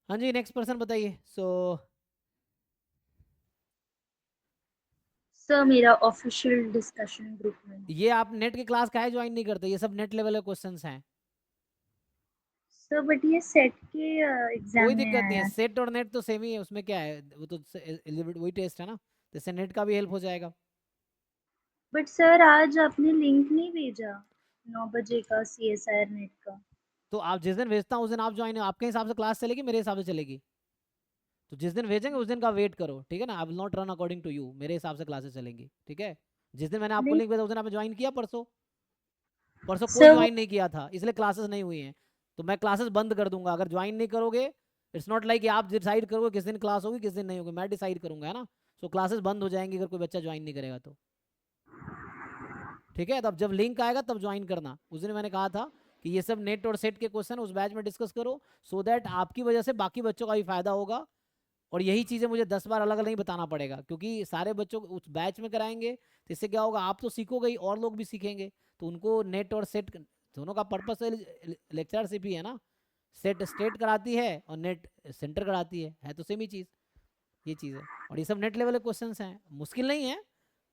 हाँ जी, next person बताइए। Sir मेरा ऑफिशियल डिस्कशन ग्रुप में है। ये आप नेट की क्लास काहे ज्वाइन नहीं करते? ये सब नेट लेवल के क्वेश्चंस हैं। सर बट ये सेट के एग्जाम कोई में दिक्कत नहीं है, आया। सेट और नेट तो सेम ही है, उसमें क्या है, वो तो वही टेस्ट है ना, तो इससे नेट का भी हेल्प हो जाएगा। बट सर आज आपने लिंक नहीं भेजा 9 बजे का CSIR नेट का। तो आप जिस दिन भेजता हूँ उस दिन आप ज्वाइन, आपके हिसाब से क्लास चलेगी, मेरे हिसाब से चलेगी। तो जिस दिन भेजेंगे उस दिन का वेट करो, ठीक है ना। I will not run according to you, मेरे हिसाब से क्लासेस चलेंगी, ठीक है। जिस दिन मैंने आपको नहीं लिंक भेजा उस दिन आपने ज्वाइन किया, परसों परसों कोई सर वो ज्वाइन नहीं किया था, इसलिए क्लासेस नहीं हुई हैं। तो मैं क्लासेस बंद कर दूंगा अगर ज्वाइन नहीं करोगे। इट्स नॉट लाइक आप डिसाइड करोगे किस दिन क्लास होगी किस दिन नहीं होगी, मैं डिसाइड करूंगा, है ना। सो क्लासेस बंद हो जाएंगी अगर कोई बच्चा ज्वाइन नहीं करेगा तो, ठीक है। तब जब लिंक आएगा तब ज्वाइन करना। उस दिन मैंने कहा था कि ये सब नेट और सेट के क्वेश्चन उस बैच में डिस्कस करो, सो दैट आपकी वजह से बाकी बच्चों का भी फायदा होगा। और यही चीज़ें मुझे 10 बार अलग अलग नहीं बताना पड़ेगा, क्योंकि सारे बच्चों को उस बैच में कराएंगे तो इससे क्या होगा, आप तो सीखोगे ही और लोग भी सीखेंगे। तो उनको नेट और सेट दोनों का पर्पस लेक्चरशिप ही है ना। सेट स्टेट कराती है और नेट सेंटर कराती है तो सेम ही चीज़। ये चीज़ है, और ये सब नेट लेवल के क्वेश्चन हैं, मुश्किल नहीं है।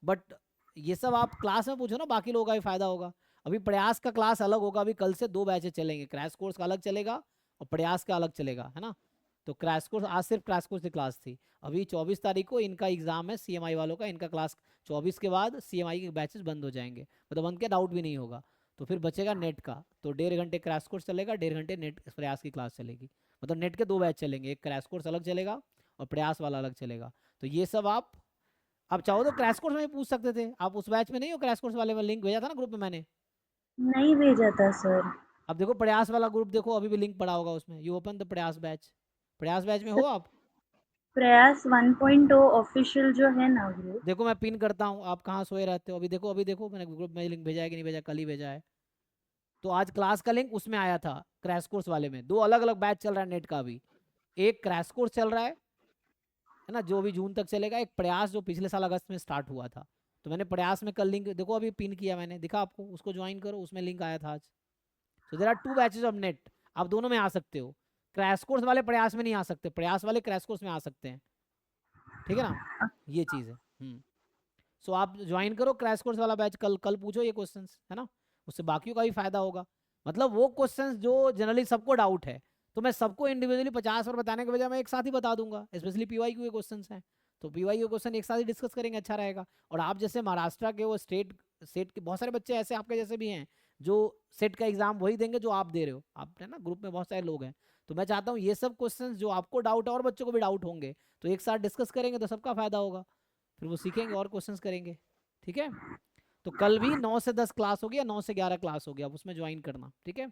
बट ये सब आप क्लास में पूछो ना, बाकी लोगों का भी फायदा होगा। अभी प्रयास का क्लास अलग होगा, अभी कल से 2 बैचेज चलेंगे, क्रैश कोर्स का अलग चलेगा और प्रयास का अलग चलेगा, है ना। तो क्रैश कोर्स आज सिर्फ क्रैश कोर्स की क्लास थी। अभी 24 तारीख को इनका एग्जाम है CMI वालों का, इनका क्लास 24 के बाद CMI के बैचेस बंद हो जाएंगे, मतलब बंद के डाउट भी नहीं होगा। तो फिर बचेगा नेट का, तो 1.5 घंटे क्रैश कोर्स चलेगा, 1.5 घंटे नेट प्रयास की क्लास चलेगी। मतलब नेट के 2 बैच चलेंगे, एक क्रैश कोर्स अलग चलेगा और प्रयास वाला अलग चलेगा। तो ये सब आप चाहो तो क्रैश कोर्स में भी पूछ सकते थे, आप उस बैच में नहीं हो, क्रैश कोर्स वाले में लिंक भेजा था ना ग्रुप में मैंने। नहीं भेजा था सर। अब देखो प्रयास वाला ग्रुप देखो, अभी भी लिंक पड़ा होगा उसमें, यू ओपन द प्रयास बैच। प्रयास बैच में हो सर आप? प्रयास 1.0 ऑफिशियल जो है ना ग्रुप। देखो मैं पिन करता हूँ, आप कहाँ सोए रहते हो, अभी देखो मैंने ग्रुप में लिंक भेजा है कि नहीं भेजा, कल ही भेजा है। तो आज क्लास का लिंक उसमें आया था, क्रैश कोर्स वाले में। 2 अलग अलग बैच चल रहा है नेट का अभी। एक क्रैश कोर्स चल रहा है ना, जो अभी जून तक चलेगा। एक प्रयास जो पिछले साल अगस्त में स्टार्ट हुआ था। तो मैंने प्रयास में कल लिंक देखो अभी पिन किया मैंने, दिखा आपको, उसको ज्वाइन करो, उसमें लिंक आया था आज। So there are 2 batches of NET, आप दोनों में आ सकते हो। क्रैश कोर्स वाले प्रयास में नहीं आ सकते, प्रयास वाले क्रैश कोर्स में आ सकते हैं, ठीक है ना। ये चीज़ है। सो आप ज्वाइन करो क्रैश कोर्स वाला बैच, कल कल पूछो ये क्वेश्चंस, है ना। उससे बाकियों का भी फायदा होगा। मतलब वो क्वेश्चंस जो जनरली सबको डाउट है, तो मैं सबको इंडिविजुअली 50 बार बताने के बजाय मैं एक साथ ही बता दूंगा, स्पेशली PYQ के क्वेश्चन हैं। तो PYQ क्वेश्चन एक साथ ही डिस्कस करेंगे, अच्छा रहेगा। और आप जैसे महाराष्ट्र के वो स्टेट सेट के बहुत सारे बच्चे ऐसे आपके जैसे भी हैं, जो सेट का एग्जाम वही देंगे जो आप दे रहे हो, आप है ना, ग्रुप में बहुत सारे लोग हैं। तो मैं चाहता हूँ ये सब क्वेश्चंस जो आपको डाउट है और बच्चों को भी डाउट होंगे, तो एक साथ डिस्कस करेंगे तो सबका फायदा होगा। फिर वो सीखेंगे और क्वेश्चंस करेंगे, ठीक है। तो कल भी 9 से 10 क्लास होगी या 9 से 11 क्लास होगी, आप उसमें ज्वाइन करना, ठीक है।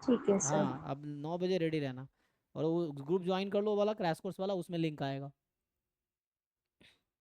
ठीक है सर। हाँ, अब 9 बजे रेडी रहना। और वो ग्रुप ज्वाइन कर लो, वो वाला क्रैश कोर्स वाला, उसमें लिंक आएगा।